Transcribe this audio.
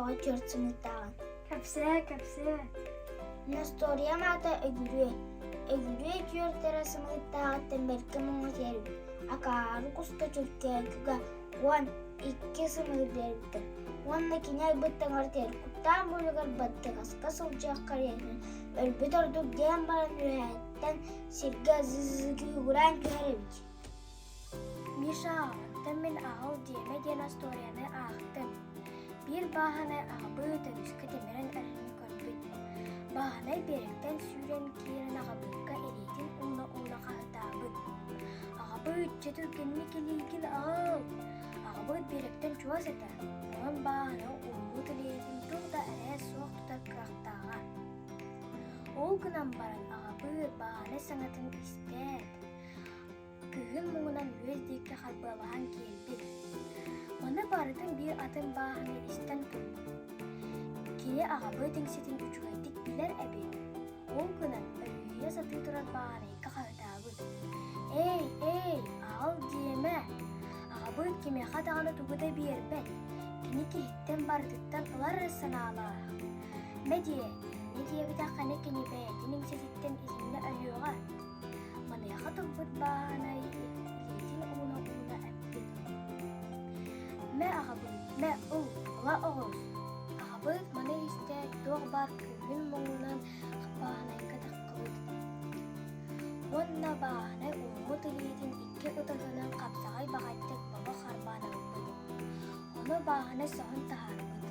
тоҕо чөрсүмүттаҕын. Кэпсээ. Настория мата өгүрүө. Өгүрүө чүөртэрэ сымыттааҕыттан бэркэ моҥо сиэриби. Акаару куста чүркээгыга уон икки сымыыр биэриттэр. Уонна кинэ айбыттаҥар теркуттаан булугар баттыгаска сылдьыаххар иэһин өлбүт ордук диэн баран үөһэттэн сиргэ зызыгыыгураан түһэрэбит. Миша, тэммин аҕыл диэмэ диэн асторияны аахтым. Бир бааһана аҕабыыт өбүскэ темирэн эрин көрбүт. Бааһанай беректен сүүрэн киирэн аҕабыыкка эриитин уна хаһытаабыт. Аҕабыыт дьэтү кэнни килиигин аҕыл. Аҕабыыт беректен чуас этэ. Онон бааһана уллуу тылиигин тух да эрээс суох тутар кырахтааҕа. Ол гынан баран аҕабыыт бааһана саҥатын испээт. Кыһын муҥунан үөс диикке харбыалаһан киэлбит. Маны барытын биир атын бааһына истэн турбут. Кини аҕабыытың ситин үчүгэйдик билэр эбит. Ол гынан өрүйэ сатыы турар бааһынайыкка хаһытаабыт. Эй, аҕал диэмэ. Аҕабыыт кимиэхэ даҕаны тугута биэрбэт. Кини киһиттэн бартыттан ылар санаалаах. Мэ диэбитахханы кинибээтиниң сититтэн изиннэ өлүөҕа. Маныяха турбут бааһынай илиитин уна эппит. Мэ аҕабыыт, мэ ула оҕус. Аҕабыыт маны истээт туох бар кыыһын моҥунан бааһынайга таккыбыт. Уонна бааһынай уумут илиитин икки ытыһынан хапсаҕай баҕайытык баба харбаанабыт. Ону бааһына соһон таһаарбыт.